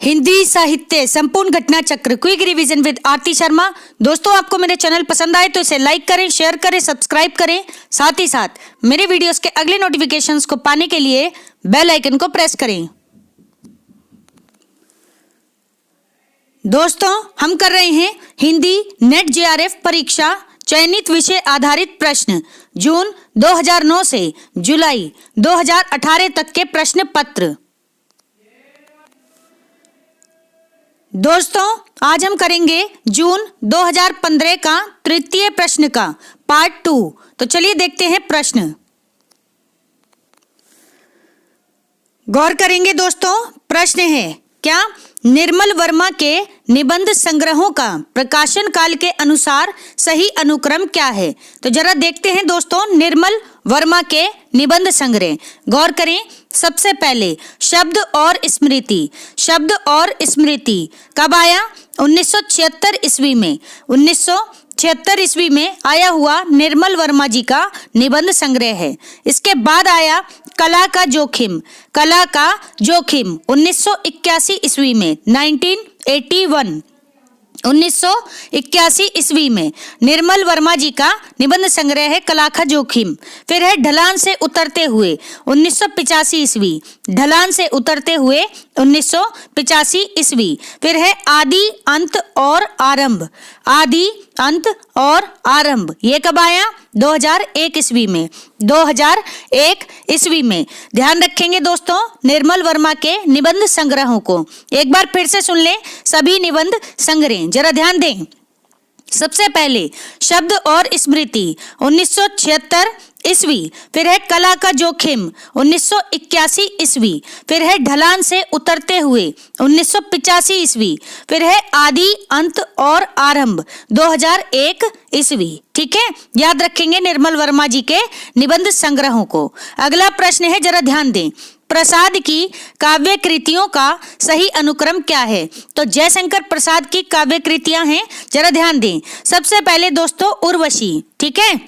हिंदी साहित्य संपूर्ण घटना चक्र क्विक रिवीजन विद आरती शर्मा। दोस्तों, आपको मेरे चैनल पसंद आए तो इसे लाइक करें, शेयर करें, सब्सक्राइब करें। साथ ही साथ मेरे वीडियोस के अगले नोटिफिकेशंस को पाने के लिए बेल आइकन को प्रेस करें। दोस्तों, हम कर रहे हैं हिंदी नेट जेआरएफ परीक्षा चयनित विषय आधारित प्रश्न जून 2009 से जुलाई 2018 तक के प्रश्न पत्र। दोस्तों, आज हम करेंगे जून 2015 का तृतीय प्रश्न का पार्ट 2। तो चलिए देखते हैं प्रश्न। गौर करेंगे दोस्तों। प्रश्न है क्या निर्मल वर्मा के निबंध संग्रहों का प्रकाशन काल के अनुसार सही अनुक्रम क्या है। तो जरा देखते हैं दोस्तों निर्मल वर्मा के निबंध संग्रह। गौर करें, सबसे पहले शब्द और स्मृति। शब्द और स्मृति कब आया? 1976 ईस्वी में। 1976 ईस्वी में आया हुआ निर्मल वर्मा जी का निबंध संग्रह है। इसके बाद आया कला का जोखिम। कला का जोखिम 1981 ईस्वी में, 1981 1981 ईस्वी में निर्मल वर्मा जी का निबंध संग्रह है कला का जोखिम। फिर है ढलान से उतरते हुए 1985 ईस्वी। ढलान से उतरते हुए 1985 ईस्वी। फिर है आदि अंत और आरंभ। आदि अंत और आरंभ ये कब आया? 2001 ईस्वी में। 2001 ईस्वी में। ध्यान रखेंगे दोस्तों निर्मल वर्मा के निबंध संग्रहों को। एक बार फिर से सुन लें सभी निबंध संग्रह, जरा ध्यान दें। सबसे पहले शब्द और स्मृति 1976 ईस्वी। फिर है कला का जोखिम 1981 ईस्वी। फिर है ढलान से उतरते हुए 1985 ईस्वी। फिर है आदि अंत और आरंभ 2001 ईस्वी। ठीक है, याद रखेंगे निर्मल वर्मा जी के निबंध संग्रहों को। अगला प्रश्न है, जरा ध्यान दें। प्रसाद की काव्य कृतियों का सही अनुक्रम क्या है? तो जयशंकर प्रसाद की काव्य कृतियां हैं, जरा ध्यान दें। सबसे पहले दोस्तों उर्वशी। ठीक है,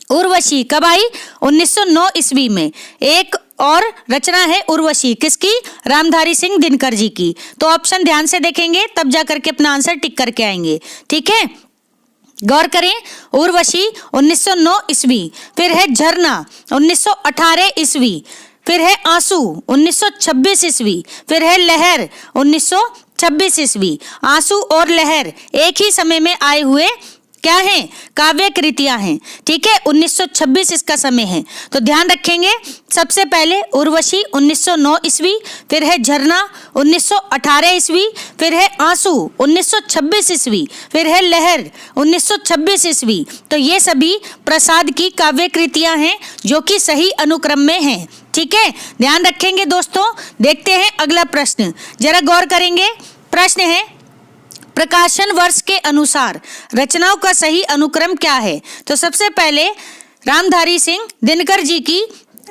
उर्वशी कब आई? 1909 ईस्वी में। एक और रचना है उर्वशी, किसकी? रामधारी सिंह दिनकर जी की। तो ऑप्शन ध्यान से देखेंगे तब जाकर के अपना आंसर टिक करके आएंगे। ठीक है, गौर करें। उर्वशी 1909 ईस्वी। फिर है झरना 1918 ईस्वी। फिर है आंसू 1926 ईस्वी। फिर है लहर 1926 ईस्वी। आंसू और लहर एक ही समय में आए हुए क्या है? काव्य कृतियां हैं। ठीक है, 1926 इसका समय है। तो ध्यान रखेंगे। सबसे पहले उर्वशी 1909 ईस्वी। फिर है झरना 1918 ईस्वी। फिर है आंसू 1926 ईस्वी। फिर है लहर 1926 ईस्वी। तो ये सभी प्रसाद की काव्य कृतियां हैं जो कि सही अनुक्रम में हैं। ठीक है, ध्यान रखेंगे दोस्तों। देखते हैं अगला प्रश्न, जरा गौर करेंगे। प्रश्न है प्रकाशन वर्ष के अनुसार रचनाओं का सही अनुक्रम क्या है? तो सबसे पहले रामधारी सिंह दिनकर जी की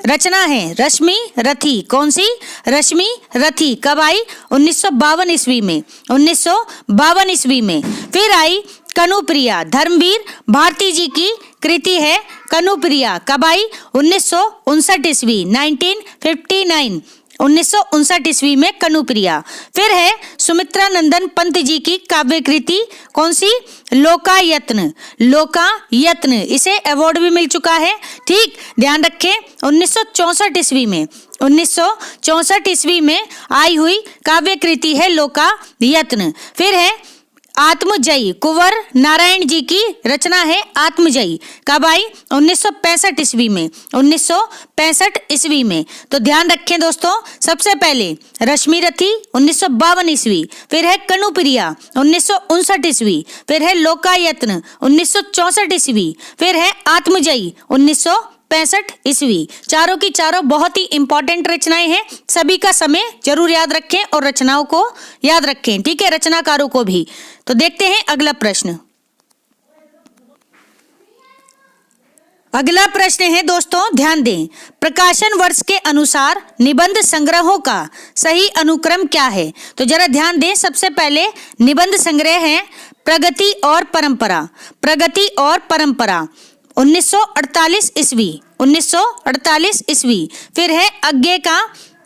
रचना है रश्मि रथी। कौन सी? रश्मि रथी। कब आई? 1952 ईस्वी में। 1952 ईस्वी में। फिर आई कनुप्रिया। धर्मवीर भारती जी की कृति है कनुप्रिया। कब आई? 1959 ईस्वी, 1959 1959 ईस्वी में कनुप्रिया। फिर है सुमित्रा नंदन पंत जी की काव्य कृति, कौन सी? लोकायत्न। लोकायत्न, इसे अवार्ड भी मिल चुका है। ठीक, ध्यान रखें। 1964 ईस्वी में। 1964 ईस्वी में आई हुई काव्य कृति है लोकायत्न। फिर है आत्मजयी। कुंवर नारायण जी की रचना है आत्मजयी। कब आई? 1965 ईस्वी में। 1965 ईस्वी में। तो ध्यान रखें दोस्तों। सबसे पहले रश्मि रथी 1952 ईस्वी। फिर है कनुप्रिया 1959 ईस्वी। फिर है लोकायत्न 1964 ईस्वी। फिर है आत्मजयी 1965 ईस्वी। चारों की चारों बहुत ही इंपॉर्टेंट रचनाएं हैं। सभी का समय जरूर याद रखें और रचनाओं को याद रखें। ठीक है, रचनाकारों को भी। तो देखते हैं अगला प्रश्न। अगला प्रश्न है दोस्तों, ध्यान दें। प्रकाशन वर्ष के अनुसार निबंध संग्रहों का सही अनुक्रम क्या है? तो जरा ध्यान दें। सबसे पहले निबंध संग्रह है प्रगति और परंपरा। प्रगति और परंपरा 1948 ईस्वी। 1948 ईस्वी। फिर है अज्ञे का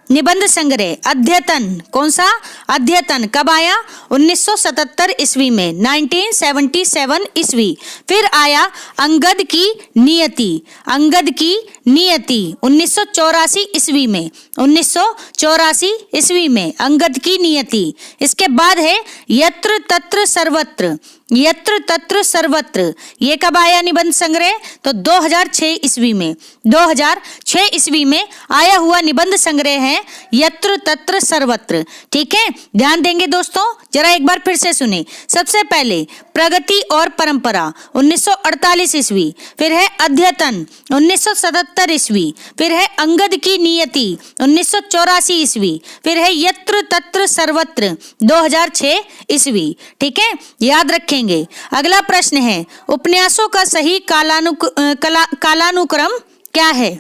निबंध संग्रह अद्यतन, कौन सा? अद्यतन कब आया? 1977 ईस्वी में, 1977 ईस्वी। फिर आया अंगद की नियति, अंगद की नियति 1984 ईस्वी में, 1984 ईस्वी में अंगद की नियति। इसके बाद है यत्र तत्र सर्वत्र, यत्र तत्र सर्वत्र, ये कब आया निबंध संग्रह? तो 2006 ईस्वी में, 2006 ईस्वी में आया हुआ निबंध संग्रह है यत्र तत्र सर्वत्र। ठीक है, ध्यान देंगे दोस्तों, जरा एक बार फिर से सुने। सबसे पहले प्रगति और परंपरा 1948 ईस्वी, फिर है अद्यतन 1977 ईस्वी, फिर है अंगद की नियति 1984 ईस्वी, फिर है यत्र तत्र सर्वत्र 2006 ईस्वी। ठीक है, याद रखेंगे। अगला प्रश्न है उपन्यासों का सही कालानुक्रम क्या है?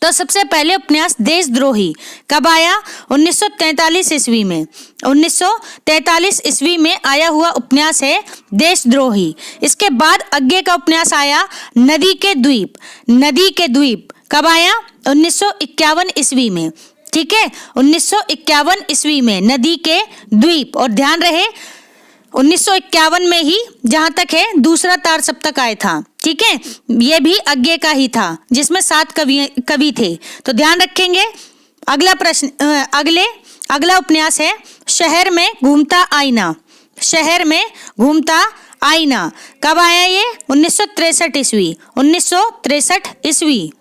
तो सबसे पहले उपन्यास देशद्रोही कब आया? 1943 ईस्वी में, 1943 ईस्वी में आया हुआ उपन्यास है देशद्रोही। इसके बाद आगे का उपन्यास आया नदी के द्वीप, नदी के द्वीप कब आया? 1951 ईस्वी में। ठीक है, 1951 ईस्वी में नदी के द्वीप। और ध्यान रहे 1951 में ही जहां तक है दूसरा तार सप्तक आया था। ठीक है, ये भी आगे का ही था जिसमें 7 कवि थे, तो ध्यान रखेंगे। अगला प्रश्न अगला उपन्यास है शहर में घूमता आईना, शहर में घूमता आईना कब आया? ये 1963 ईस्वी, 1963 ईस्वी।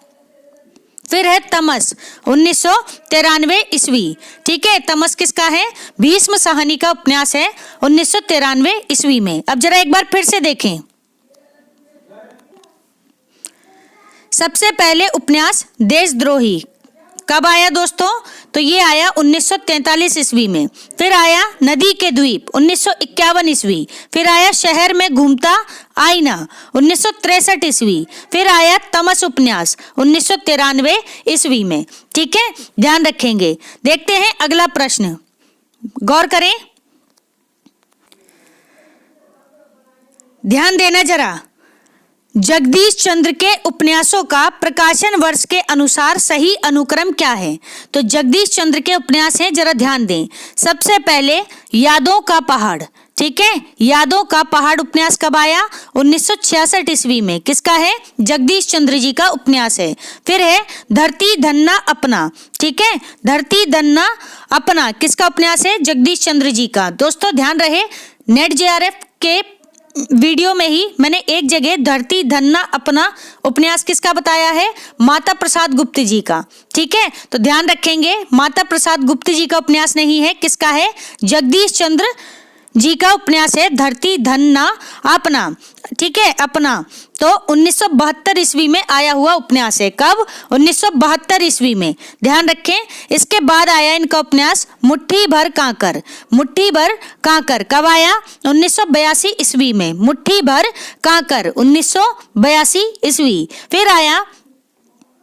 फिर है तमस 1993 ईस्वी। ठीक है, तमस किसका है? भीष्म साहनी का उपन्यास है 1993 ईस्वी में। अब जरा एक बार फिर से देखें। सबसे पहले उपन्यास देशद्रोही कब आया दोस्तों? तो ये आया 1943 ईस्वी में। फिर आया नदी के द्वीप 1951 ईस्वी। फिर आया शहर में घूमता आईना 1963 ईस्वी। फिर आया तमस उपन्यास 1993 ईस्वी में। ठीक है, ध्यान रखेंगे। देखते हैं अगला प्रश्न, गौर करें, ध्यान देना जरा। जगदीश चंद्र के उपन्यासों का प्रकाशन वर्ष के अनुसार सही अनुक्रम क्या है? तो जगदीश चंद्र के उपन्यास हैं, जरा ध्यान दें। सबसे पहले यादों का पहाड़। ठीक है, यादों का पहाड़ उपन्यास कब आया? 1966 ईस्वी में। किसका है? जगदीश चंद्र जी का उपन्यास है। फिर है धरती धन्ना अपना। ठीक है, धरती धन्ना अपना किसका उपन्यास है? जगदीश चंद्र जी का। दोस्तों ध्यान रहे, नेट जेआरएफ के वीडियो में ही मैंने एक जगह धरती धन्ना अपना उपन्यास किसका बताया है? माता प्रसाद गुप्त जी का। ठीक है, तो ध्यान रखेंगे, माता प्रसाद गुप्त जी का उपन्यास नहीं है, किसका है? जगदीश चंद्र जी का उपन्यास है धरती धन्ना अपना। ठीक है, अपना तो 1972 ईस्वी में आया हुआ उपन्यास है। कब? 1972 ईस्वी में, ध्यान रखें। इसके बाद आया इनका उपन्यास मुट्ठी भर कांकर। मुट्ठी भर कांकर कब आया? 1982 ईस्वी में। मुट्ठी भर कांकर 1982 ईस्वी। फिर आया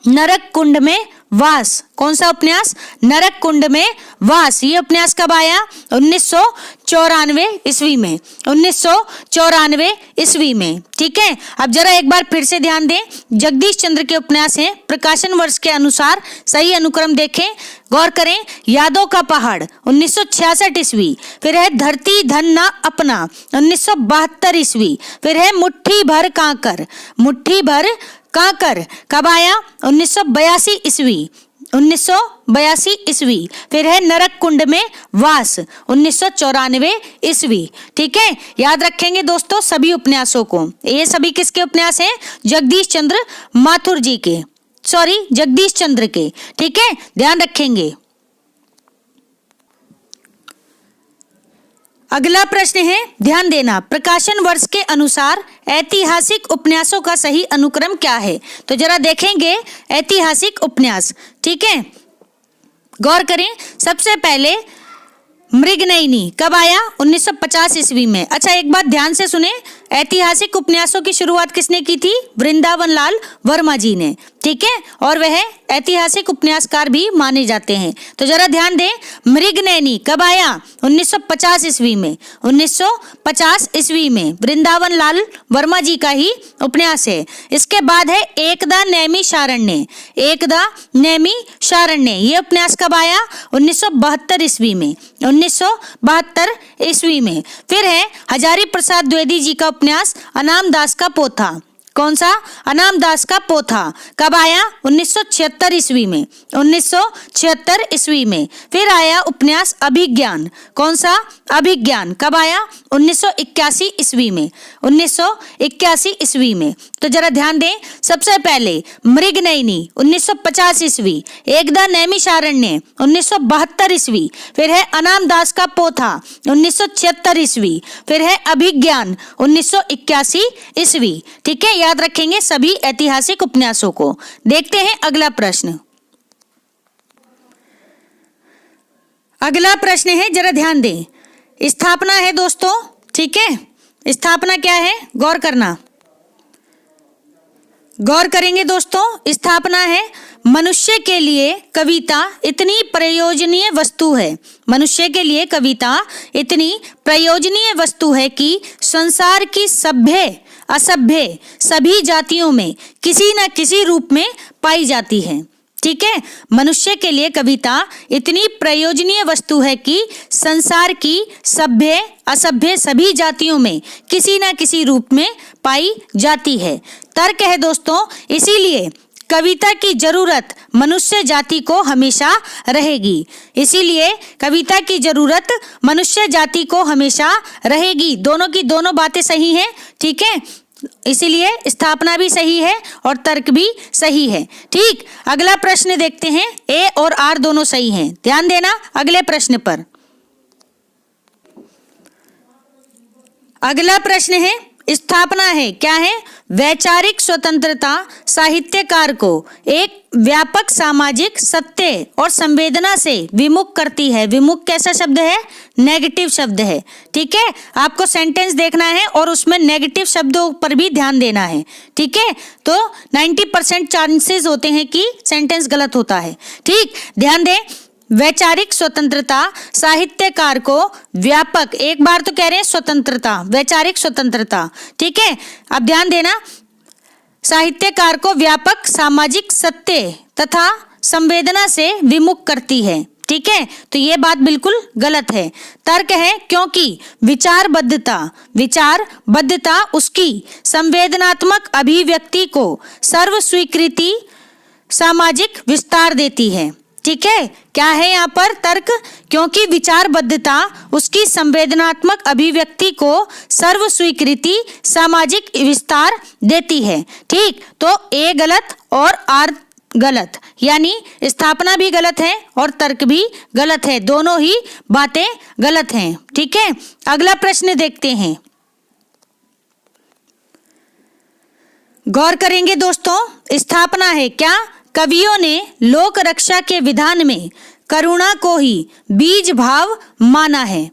नरक कुंड में वास। कौन सा उपन्यास? नरक कुंड में वास। ये उपन्यास कब आया? 1994 ईस्वी में, 1994 ईस्वी में। ठीक है, अब जरा एक बार फिर से ध्यान दें। जगदीश चंद्र के उपन्यास हैं, प्रकाशन वर्ष के अनुसार सही अनुक्रम देखें, गौर करें। यादों का पहाड़ 1966 ईस्वी। फिर है धरती धन्ना अपना 1972 ईस्वी। फिर है मुट्ठी भर कांकर। मुट्ठी भर कांकर कब आया? 1982 ईस्वी, 1982 ईस्वी। फिर है नरक कुंड में वास 1994 ईस्वी। ठीक है, याद रखेंगे दोस्तों सभी उपन्यासों को। ये सभी किसके उपन्यास हैं? जगदीश चंद्र माथुर जी के, सॉरी जगदीश चंद्र के। ठीक है, ध्यान रखेंगे। अगला प्रश्न है, ध्यान देना, प्रकाशन वर्ष के अनुसार ऐतिहासिक उपन्यासों का सही अनुक्रम क्या है? तो जरा देखेंगे ऐतिहासिक उपन्यास। ठीक है, गौर करें। सबसे पहले मृगनयनी कब आया? 1950 ईस्वी में। अच्छा, एक बात ध्यान से सुने, ऐतिहासिक उपन्यासों की शुरुआत किसने की थी? वृंदावन लाल वर्मा जी ने, ठीक है, और वह ऐतिहासिक उपन्यासकार भी माने जाते हैं। तो जरा ध्यान दें, मृगनयनी कब आया? 1950 ईस्वी में। 1950 ईस्वी में वृंदावन लाल वर्मा जी का ही उपन्यास है। इसके बाद है एकदा नैमिषारण्य। एकदा नैमिषारण्य ये उपन्यास कब आया? 1972 ईस्वी में। 1972 ईस्वी में। फिर है हजारी प्रसाद द्विवेदी जी का उपन्यास अनाम दास का पोथा। कौन सा? अनाम दास का पोथा। कब आया? 1976 ईस्वी में। 1976 ईस्वी में। फिर आया उपन्यास अभिज्ञान। कौन सा? अभिज्ञान। कब आया? 1981 ईस्वी में। 1981 ईस्वी में। तो जरा ध्यान दें, सबसे पहले मृगनयनी 1950 ईस्वी, एकदा नैमिषारण्य 1972 ईस्वी, फिर है अनाम दास का पोथा 1976 ईस्वी, फिर है अभिज्ञान 1981 ईस्वी। ठीक है, याद रखेंगे सभी ऐतिहासिक उपन्यासों को। देखते हैं अगला प्रश्न। अगला प्रश्न है, जरा ध्यान दें, स्थापना है दोस्तों। ठीक है, स्थापना क्या है? गौर करना, गौर करेंगे दोस्तों। स्थापना है, मनुष्य के लिए कविता इतनी प्रयोजनीय वस्तु है। मनुष्य के लिए कविता इतनी प्रयोजनीय वस्तु है कि संसार की सभ्य असभ्य सभी जातियों में किसी न किसी रूप में पाई जाती है। ठीक है, मनुष्य के लिए कविता इतनी प्रयोजनीय वस्तु है कि संसार की सभ्य असभ्य सभी जातियों में किसी न किसी रूप में पाई जाती है। तर्क है दोस्तों, इसीलिए कविता की जरूरत मनुष्य जाति को हमेशा रहेगी। इसीलिए कविता की जरूरत मनुष्य जाति को हमेशा रहेगी। दोनों की दोनों बातें सही हैं। ठीक है, इसीलिए स्थापना भी सही है और तर्क भी सही है। ठीक, अगला प्रश्न देखते हैं। ए और आर दोनों सही हैं। ध्यान देना अगले प्रश्न पर। अगला प्रश्न है, स्थापना है, क्या है? वैचारिक स्वतंत्रता साहित्यकार को एक व्यापक सामाजिक सत्य और संवेदना से विमुख करती है। विमुख कैसा शब्द है? नेगेटिव शब्द है। ठीक है, आपको सेंटेंस देखना है और उसमें नेगेटिव शब्दों पर भी ध्यान देना है। ठीक है, तो 90% चांसेस होते हैं कि सेंटेंस गलत होता है। ठीक, ध्यान दें, वैचारिक स्वतंत्रता साहित्यकार को व्यापक, एक बार तो कह रहे हैं स्वतंत्रता, वैचारिक स्वतंत्रता। ठीक है, अब ध्यान देना, साहित्यकार को व्यापक सामाजिक सत्य तथा संवेदना से विमुख करती है। ठीक है, तो ये बात बिल्कुल गलत है। तर्क है, क्योंकि विचारबद्धता उसकी संवेदनात्मक अभिव्यक्ति को सर्व स्वीकृति सामाजिक विस्तार देती है। ठीक है, क्या है यहाँ पर तर्क? क्योंकि विचारबद्धता उसकी संवेदनात्मक अभिव्यक्ति को सर्व स्वीकृति सामाजिक विस्तार देती है। ठीक, तो ए गलत और आर गलत, यानी स्थापना भी गलत है और तर्क भी गलत है। दोनों ही बातें गलत हैं। ठीक है, अगला प्रश्न देखते हैं। गौर करेंगे दोस्तों, स्थापना है, क्या? कवियों ने लोक रक्षा के विधान में करुणा को ही बीज भाव माना है।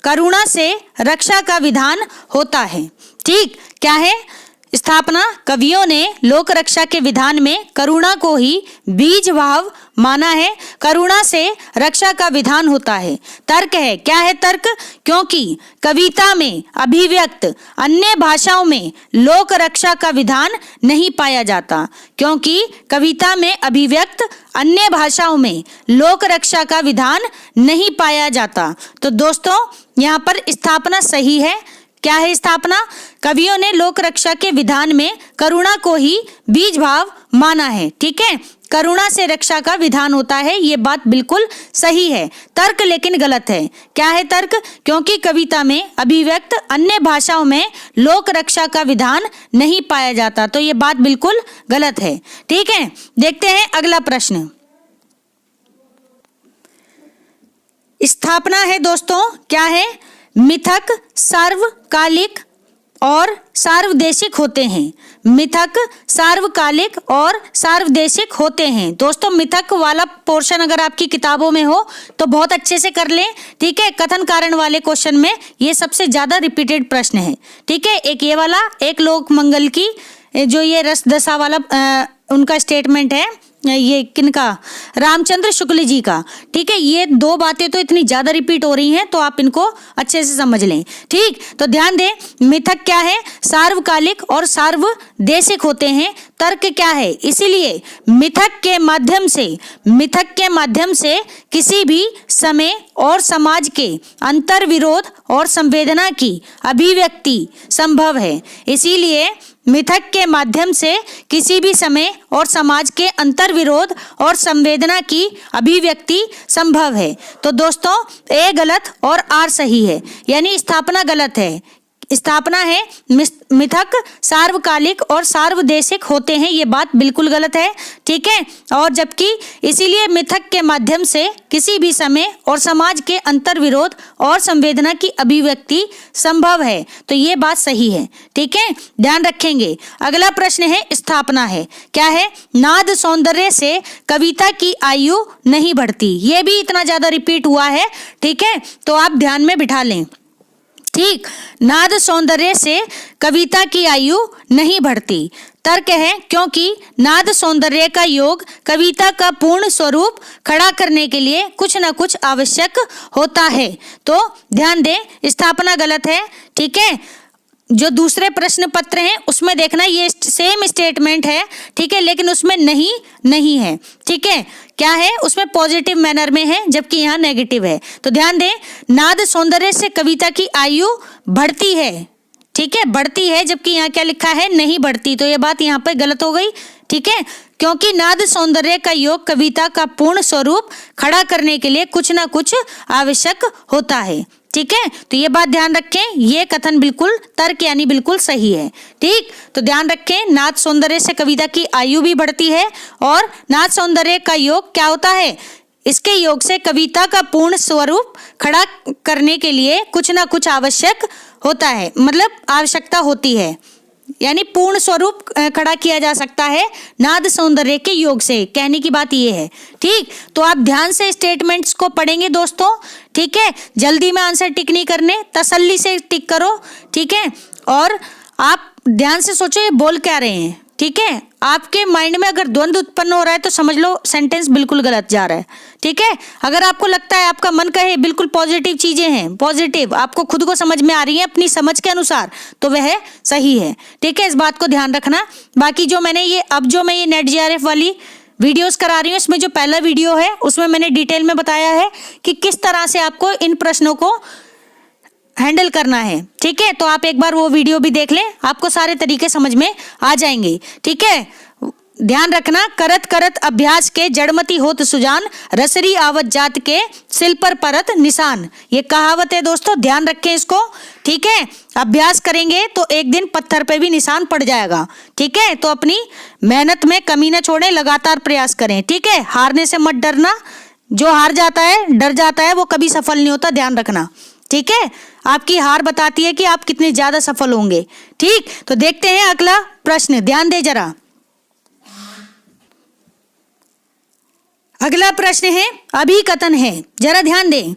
करुणा से रक्षा का विधान होता है। ठीक, क्या है? स्थापना, कवियों ने लोक रक्षा के विधान में करुणा को ही बीज भाव माना है। करुणा से रक्षा का विधान होता है। तर्क है, क्या है तर्क? क्योंकि कविता में अभिव्यक्त अन्य भाषाओं में लोक रक्षा का विधान नहीं पाया जाता। क्योंकि कविता में अभिव्यक्त अन्य भाषाओं में लोक रक्षा का विधान नहीं पाया जाता। तो दोस्तों यहाँ पर स्थापना सही है। क्या है स्थापना? कवियों ने लोक रक्षा के विधान में करुणा को ही बीज भाव माना है। ठीक है, करुणा से रक्षा का विधान होता है, ये बात बिल्कुल सही है। तर्क लेकिन गलत है। क्या है तर्क? क्योंकि कविता में अभिव्यक्त अन्य भाषाओं में लोक रक्षा का विधान नहीं पाया जाता, तो ये बात बिल्कुल गलत है। ठीक है, देखते हैं अगला प्रश्न। स्थापना है दोस्तों, क्या है? मिथक सार्वकालिक और सार्वदेशिक होते हैं। मिथक सार्वकालिक और सार्वदेशिक होते हैं। दोस्तों मिथक वाला पोर्शन अगर आपकी किताबों में हो तो बहुत अच्छे से कर लें, ठीक है। कथन कारण वाले क्वेश्चन में ये सबसे ज्यादा रिपीटेड प्रश्न है, ठीक है। एक ये वाला, एक लोक मंगल की जो ये रस दशा वाला उनका स्टेटमेंट है, ये किनका, रामचंद्र शुक्ल जी का, ठीक है। ये दो बातें तो इतनी ज्यादा रिपीट हो रही हैं तो आप इनको अच्छे से समझ लें, ठीक। तो ध्यान दें, मिथक क्या है, सार्वकालिक और सार्वदेशिक होते हैं। तर्क क्या है, इसीलिए मिथक के माध्यम से किसी भी समय और समाज के अंतर विरोध और संवेदना की अभिव्यक्ति संभव है। इसीलिए मिथक के माध्यम से किसी भी समय और समाज के अंतर विरोध और संवेदना की अभिव्यक्ति संभव है। तो दोस्तों ए गलत और आर सही है, यानी स्थापना गलत है। स्थापना है मिथक सार्वकालिक और सार्वदेशिक होते हैं, ये बात बिल्कुल गलत है, ठीक है। और जबकि इसीलिए मिथक के माध्यम से किसी भी समय और समाज के अंतर विरोध और संवेदना की अभिव्यक्ति संभव है, तो ये बात सही है, ठीक है, ध्यान रखेंगे। अगला प्रश्न है स्थापना है, क्या है, नाद सौंदर्य से कविता की आयु नहीं बढ़ती। ये भी इतना ज्यादा रिपीट हुआ है, ठीक है, तो आप ध्यान में बिठा लें, ठीक। नाद सौंदर्य से कविता की आयु नहीं बढ़ती। तर्क है क्योंकि नाद सौंदर्य का योग कविता का पूर्ण स्वरूप खड़ा करने के लिए कुछ न कुछ आवश्यक होता है। तो ध्यान दें, स्थापना गलत है, ठीक है। जो दूसरे प्रश्न पत्र हैं उसमें देखना ये सेम स्टेटमेंट है, ठीक है, लेकिन उसमें नहीं है, ठीक है। क्या है, उसमें पॉजिटिव मैनर में है जबकि यहाँ नेगेटिव है। तो ध्यान दें, नाद सौंदर्य से कविता की आयु बढ़ती है, ठीक है, बढ़ती है, जबकि यहाँ क्या लिखा है, नहीं बढ़ती। तो ये बात यहाँ पे गलत हो गई, ठीक है, क्योंकि नाद सौंदर्य का योग कविता का पूर्ण स्वरूप खड़ा करने के लिए कुछ ना कुछ आवश्यक होता है, ठीक है। तो ये बात ध्यान रखें, ये कथन बिल्कुल तर्क यानी बिल्कुल सही है, ठीक। तो ध्यान रखें, नाद सौंदर्य से कविता की आयु भी बढ़ती है और नाद सौंदर्य का योग क्या होता है, इसके योग से कविता का पूर्ण स्वरूप खड़ा करने के लिए कुछ ना कुछ आवश्यक होता है, मतलब आवश्यकता होती है, यानी पूर्ण स्वरूप खड़ा किया जा सकता है नाद सौंदर्य के योग से, कहने की बात ये है, ठीक। तो आप ध्यान से स्टेटमेंट्स को पढ़ेंगे दोस्तों, ठीक है। जल्दी में आंसर टिक नहीं करने, तसल्ली से टिक करो, ठीक है। और आप ध्यान से सोचो ये बोल क्या रहे हैं, ठीक है। आपके माइंड में अगर द्वंद्व उत्पन्न हो रहा है तो समझ लो सेंटेंस बिल्कुल गलत जा रहा है, ठीक है। अगर आपको लगता है, आपका मन कहे बिल्कुल पॉजिटिव चीजें हैं, पॉजिटिव आपको खुद को समझ में आ रही है अपनी समझ के अनुसार, तो वह सही है, ठीक है। इस बात को ध्यान रखना। बाकी जो मैंने जो मैं ये नेट जीआरएफ वाली वीडियोस करा रही हूँ, इसमें जो पहला वीडियो है उसमें मैंने डिटेल में बताया है कि किस तरह से आपको इन प्रश्नों को हैंडल करना है, ठीक है। तो आप एक बार वो वीडियो भी देख लें, आपको सारे तरीके समझ में आ जाएंगे, ठीक है। ध्यान रखना, करत करत अभ्यास के जड़मती होत सुजान, रसरी आवत जात के सिल पर परत निशान। ये कहावत है दोस्तों, ध्यान रखें इसको, ठीक है। अभ्यास करेंगे तो एक दिन पत्थर पे भी निशान पड़ जाएगा, ठीक है। तो अपनी मेहनत में कमी न छोड़ें, लगातार प्रयास करें, ठीक है। हारने से मत डरना, जो हार जाता है, डर जाता है, वो कभी सफल नहीं होता, ध्यान रखना, ठीक है। आपकी हार बताती है कि आप कितने ज्यादा सफल होंगे, ठीक। तो देखते हैं अगला प्रश्न, ध्यान दे जरा। अगला प्रश्न है, अभिकथन है, जरा ध्यान दें।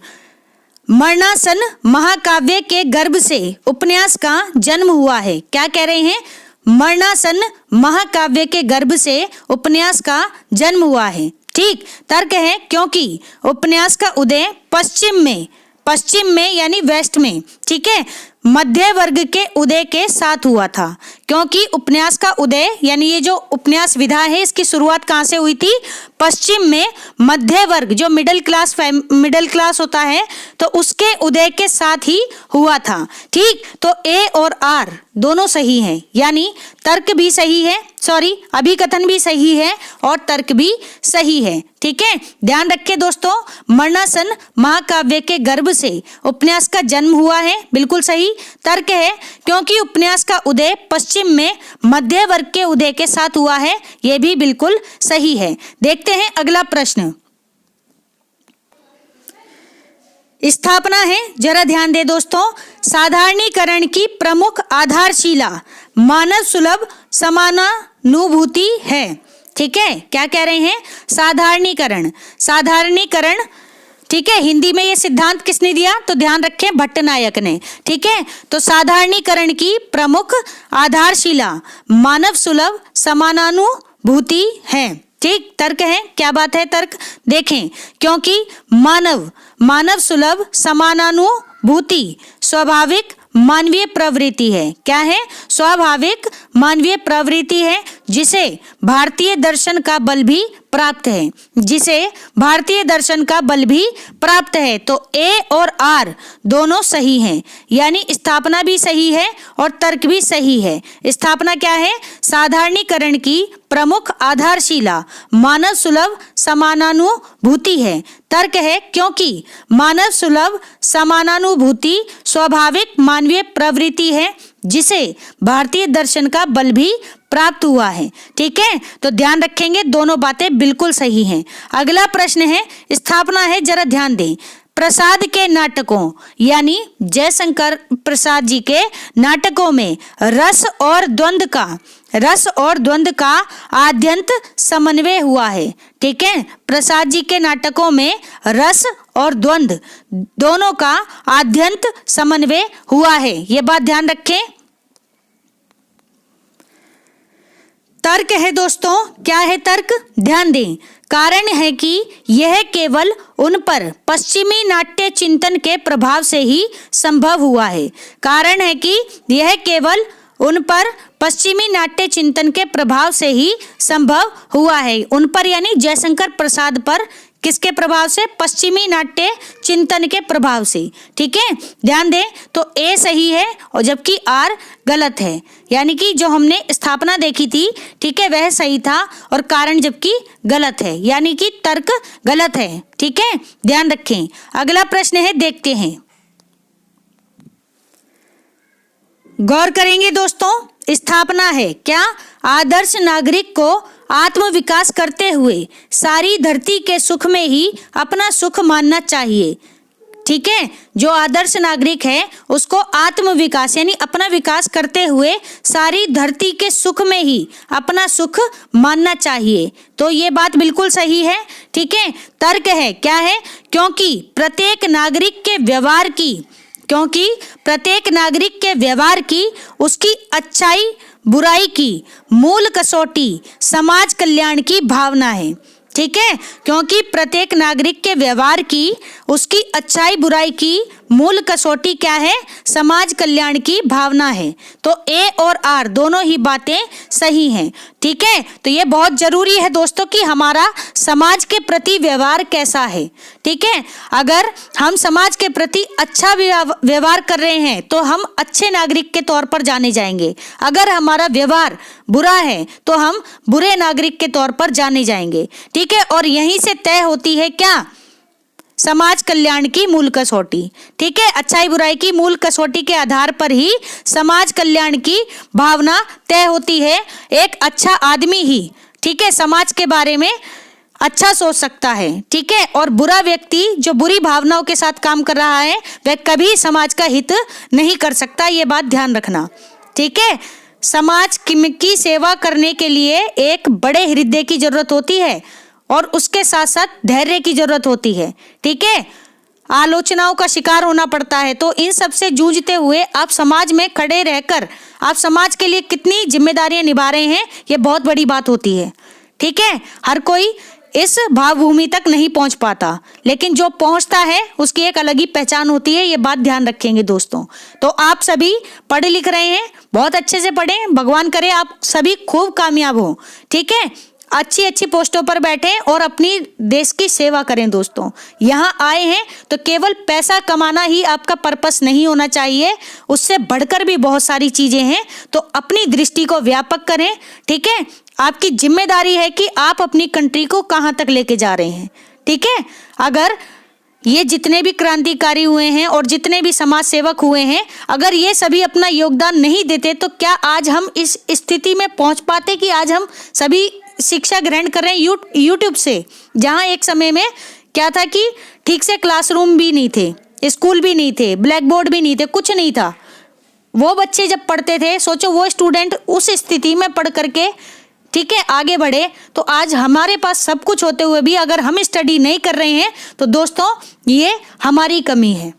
मरणासन महाकाव्य के गर्भ से उपन्यास का जन्म हुआ है। क्या कह रहे हैं, मरणासन महाकाव्य के गर्भ से उपन्यास का जन्म हुआ है, ठीक। तर्क है क्योंकि उपन्यास का उदय पश्चिम में यानी वेस्ट में, ठीक है, मध्य वर्ग के उदय के साथ हुआ था। क्योंकि उपन्यास का उदय यानी ये जो उपन्यास विधा है इसकी शुरुआत कहाँ से हुई थी, पश्चिम में मध्य वर्ग जो मिडिल क्लास होता है तो उसके उदय के साथ ही हुआ था, ठीक। तो ए और आर दोनों सही हैं, यानी तर्क भी सही है, अभिकथन भी सही है और तर्क भी सही है, ठीक है। ध्यान रखें दोस्तों, मरणासन महाकाव्य के गर्भ से उपन्यास का जन्म हुआ है, बिल्कुल सही। तर्क है क्योंकि उपन्यास का उदय पश्चिम में मध्य वर्ग के उदय के साथ हुआ है, यह भी बिल्कुल सही है। देखते हैं अगला प्रश्न। स्थापना है, जरा ध्यान दे दोस्तों, साधारणीकरण की प्रमुख आधारशिला मानव सुलभ समानानुभूति है। ठीक है, क्या कह रहे हैं? साधारणीकरण। साधारणीकरण, ठीक है, हिंदी में ये सिद्धांत किसने दिया? तो ध्यान रखें, भट्टनायक ने। ठीक है, तो साधारणीकरण की प्रमुख आधारशिला मानव सुलभ समानानुभूति है। ठीक, तर्क है। क्या बात है तर्क? देखें, क्योंकि मानव सुलभ समानानुभूति स्वाभाविक मानवीय प्रवृत्ति है। क्या है? स्वाभाविक मानवीय प्रवृत्ति है, जिसे भारतीय दर्शन का बल भी प्राप्त है। जिसे भारतीय दर्शन का बल भी प्राप्त है। तो ए और आर दोनों सही हैं, यानी स्थापना भी सही है और तर्क भी सही है। स्थापना क्या है? साधारणीकरण की प्रमुख आधारशिला मानव सुलभ समानानुभूति है। तर्क है, क्योंकि मानव सुलभ समानानुभूति स्वाभाविक मानवीय प्रवृत्ति है, जिसे भारतीय दर्शन का बल भी प्राप्त हुआ है। ठीक है, तो ध्यान रखेंगे, दोनों बातें बिल्कुल सही हैं। अगला प्रश्न है, स्थापना है, जरा ध्यान दें। प्रसाद के नाटकों यानी जयशंकर प्रसाद जी के नाटकों में रस और द्वंद्व का आद्यंत समन्वय हुआ है। ठीक है, प्रसाद जी के नाटकों में रस और द्वंद्व दोनों का आद्यंत समन्वय हुआ है, ये बात ध्यान रखें। तर्क है दोस्तों, क्या है तर्क? ध्यान दें, कारण है कि यह केवल उन पर पश्चिमी नाट्य चिंतन के प्रभाव से ही संभव हुआ है। कारण है कि यह केवल उन पर पश्चिमी नाट्य चिंतन के प्रभाव से ही संभव हुआ है। उन पर यानी जयशंकर प्रसाद पर, किसके प्रभाव से? पश्चिमी नाट्य चिंतन के प्रभाव से। ठीक है, ध्यान दें, तो ए सही है और जबकि आर गलत है, यानी कि जो हमने स्थापना देखी थी, ठीक है, वह सही था और कारण जबकि गलत है, यानी कि तर्क गलत है। ठीक है, ध्यान रखें। अगला प्रश्न है, देखते हैं, गौर करेंगे दोस्तों। स्थापना है क्या? आदर्श नागरिक को आत्म विकास करते हुए सारी धरती के सुख में ही अपना सुख मानना चाहिए। ठीक है, जो आदर्श नागरिक है उसको आत्म विकास यानी अपना विकास करते हुए सारी धरती के सुख में ही अपना सुख मानना चाहिए। तो ये बात बिल्कुल सही है। ठीक है, तर्क है, क्या है? क्योंकि प्रत्येक नागरिक के व्यवहार की उसकी अच्छाई बुराई की मूल कसौटी समाज कल्याण की भावना है। ठीक है, क्योंकि प्रत्येक नागरिक के व्यवहार की उसकी अच्छाई बुराई की मूल कसौटी क्या है? समाज कल्याण की भावना है। तो ए और आर दोनों ही बातें सही हैं। ठीक है, तो ये बहुत जरूरी है दोस्तों कि हमारा समाज के प्रति व्यवहार कैसा है। ठीक है, अगर हम समाज के प्रति अच्छा व्यवहार कर रहे हैं तो हम अच्छे नागरिक के तौर पर जाने जाएंगे। अगर हमारा व्यवहार बुरा है तो हम बुरे नागरिक के तौर पर जाने जाएंगे। ठीक है, और यहीं से तय होती है क्या? समाज कल्याण की मूल कसौटी। ठीक है, अच्छाई बुराई की मूल कसौटी के आधार पर ही समाज कल्याण की भावना तय होती है। एक अच्छा आदमी ही, ठीक है, समाज के बारे में अच्छा सोच सकता है। ठीक है, और बुरा व्यक्ति जो बुरी भावनाओं के साथ काम कर रहा है वह कभी समाज का हित नहीं कर सकता, ये बात ध्यान रखना। ठीक है, समाज की सेवा करने के लिए एक बड़े हृदय की जरूरत होती है और उसके साथ साथ धैर्य की जरूरत होती है। ठीक है, आलोचनाओं का शिकार होना पड़ता है। तो इन सब से जूझते हुए आप समाज में खड़े रहकर आप समाज के लिए कितनी जिम्मेदारियां निभा रहे हैं, ये बहुत बड़ी बात होती है। ठीक है, हर कोई इस भावभूमि तक नहीं पहुंच पाता, लेकिन जो पहुंचता है उसकी एक अलग ही पहचान होती है, ये बात ध्यान रखेंगे दोस्तों। तो आप सभी पढ़ लिख रहे हैं, बहुत अच्छे से पढ़ें, भगवान करे आप सभी खूब कामयाब हो। ठीक है, अच्छी पोस्टों पर बैठें और अपनी देश की सेवा करें दोस्तों। यहाँ आए हैं तो केवल पैसा कमाना ही आपका पर्पस नहीं होना चाहिए, उससे बढ़कर भी बहुत सारी चीजें हैं। तो अपनी दृष्टि को व्यापक करें। ठीक है, आपकी जिम्मेदारी है कि आप अपनी कंट्री को कहाँ तक लेके जा रहे हैं। ठीक है, अगर ये जितने भी क्रांतिकारी हुए हैं और जितने भी समाज सेवक हुए हैं, अगर ये सभी अपना योगदान नहीं देते तो क्या आज हम इस स्थिति में पहुंच पाते कि आज हम सभी शिक्षा ग्रहण कर रहे हैं यूट्यूब से, जहां एक समय में क्या था कि ठीक से क्लासरूम भी नहीं थे। स्कूल भी नहीं थे, ब्लैक बोर्ड भी नहीं थे, कुछ नहीं था। वो बच्चे जब पढ़ते थे, सोचो वो स्टूडेंट उस स्थिति में पढ़ करके, ठीक है, आगे बढ़े, तो आज हमारे पास सब कुछ होते हुए भी अगर हम स्टडी नहीं कर रहे हैं तो दोस्तों ये हमारी कमी है।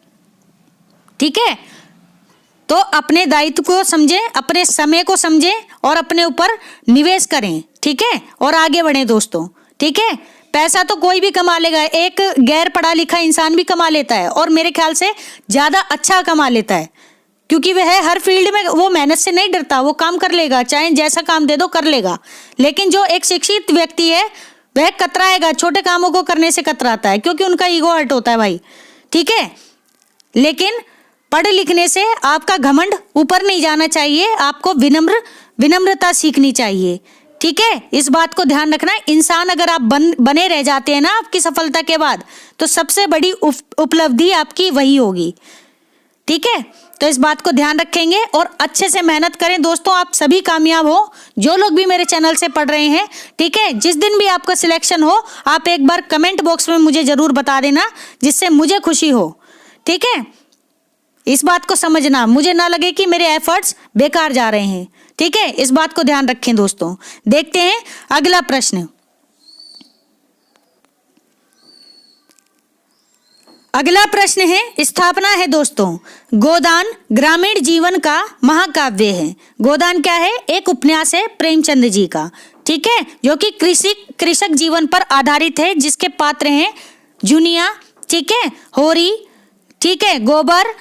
ठीक है, तो अपने दायित्व को समझें, अपने समय को समझें और अपने ऊपर निवेश करें। ठीक है, और आगे बढ़ें दोस्तों। ठीक है, पैसा तो कोई भी कमा लेगा, एक गैर पढ़ा लिखा इंसान भी कमा लेता है और मेरे ख्याल से ज्यादा अच्छा कमा लेता है, क्योंकि वह हर फील्ड में वो मेहनत से नहीं डरता, वो काम कर लेगा, चाहे जैसा काम दे दो कर लेगा। लेकिन जो एक शिक्षित व्यक्ति है वह कतराएगा, छोटे कामों को करने से कतराता है, क्योंकि उनका ईगो हर्ट होता है भाई। ठीक है, लेकिन पढ़ लिखने से आपका घमंड ऊपर नहीं जाना चाहिए, आपको विनम्रता सीखनी चाहिए। ठीक है, इस बात को ध्यान रखना। इंसान अगर आप बने रह जाते हैं ना आपकी सफलता के बाद, तो सबसे बड़ी उपलब्धि आपकी वही होगी। ठीक है, तो इस बात को ध्यान रखेंगे और अच्छे से मेहनत करें दोस्तों, आप सभी कामयाब हो, जो लोग भी मेरे चैनल से पढ़ रहे हैं। ठीक है, जिस दिन भी आपका सिलेक्शन हो, आप एक बार कमेंट बॉक्स में मुझे जरूर बता देना, जिससे मुझे खुशी हो। ठीक है, इस बात को समझना, मुझे ना लगे कि मेरे एफर्ट्स बेकार जा रहे हैं। ठीक है, इस बात को ध्यान रखें दोस्तों। देखते हैं अगला प्रश्न। अगला प्रश्न है, स्थापना है दोस्तों। गोदान ग्रामीण जीवन का महाकाव्य है। गोदान क्या है? एक उपन्यास है प्रेमचंद जी का। ठीक है, जो कि कृषक जीवन पर आधारित है, जिसके पात्र हैं जुनिया, ठीक है, होरी, ठीक है, गोबर,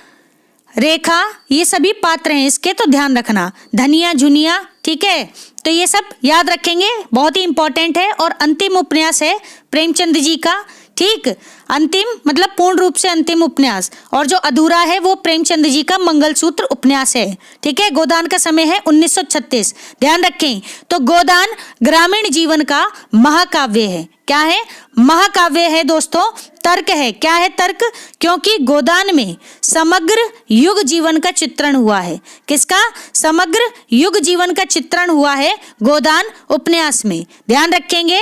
रेखा, ये सभी पात्र हैं इसके, तो ध्यान रखना। धनिया, जुनिया, ठीक है, तो ये सब याद रखेंगे, बहुत ही इंपॉर्टेंट है। और अंतिम उपन्यास है प्रेमचंद जी का। ठीक, अंतिम मतलब पूर्ण रूप से अंतिम उपन्यास, और जो अधूरा है वो प्रेमचंद जी का मंगलसूत्र उपन्यास है। ठीक है, गोदान का समय है 1936, ध्यान रखें। तो गोदान ग्रामीण जीवन का महाकाव्य है। क्या है? महाकाव्य है दोस्तों। तर्क है, क्या है तर्क? क्योंकि गोदान में समग्र युग जीवन का चित्रण हुआ है। किसका? समग्र युग जीवन का चित्रण हुआ है गोदान उपन्यास में। ध्यान रखेंगे,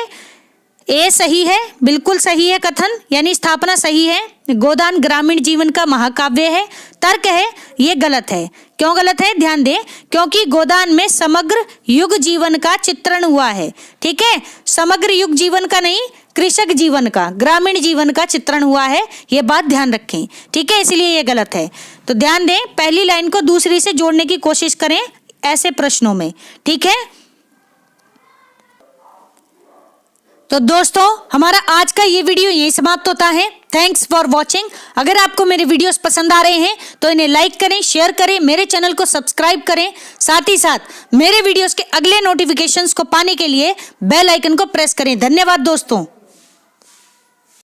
ए सही है, बिल्कुल सही है कथन, यानी स्थापना सही है। गोदान ग्रामीण जीवन का महाकाव्य है। तर्क है, ये गलत है। क्यों गलत है? ध्यान दें, क्योंकि गोदान में समग्र युग जीवन का चित्रण हुआ है। ठीक है, समग्र युग जीवन का नहीं, कृषक जीवन का, ग्रामीण जीवन का चित्रण हुआ है, ये बात ध्यान रखें। ठीक है, इसलिए ये गलत है। तो ध्यान दें, पहली लाइन को दूसरी से जोड़ने की कोशिश करें ऐसे प्रश्नों में। ठीक है, तो दोस्तों हमारा आज का ये वीडियो यहीं समाप्त होता है। Thanks for watching. अगर आपको मेरे वीडियोस पसंद आ रहे हैं तो इन्हें लाइक करें, शेयर करें, मेरे चैनल को सब्सक्राइब करें। साथ ही साथ मेरे वीडियोस के अगले नोटिफिकेशंस को पाने के लिए बेल आइकन को प्रेस करें। धन्यवाद दोस्तों।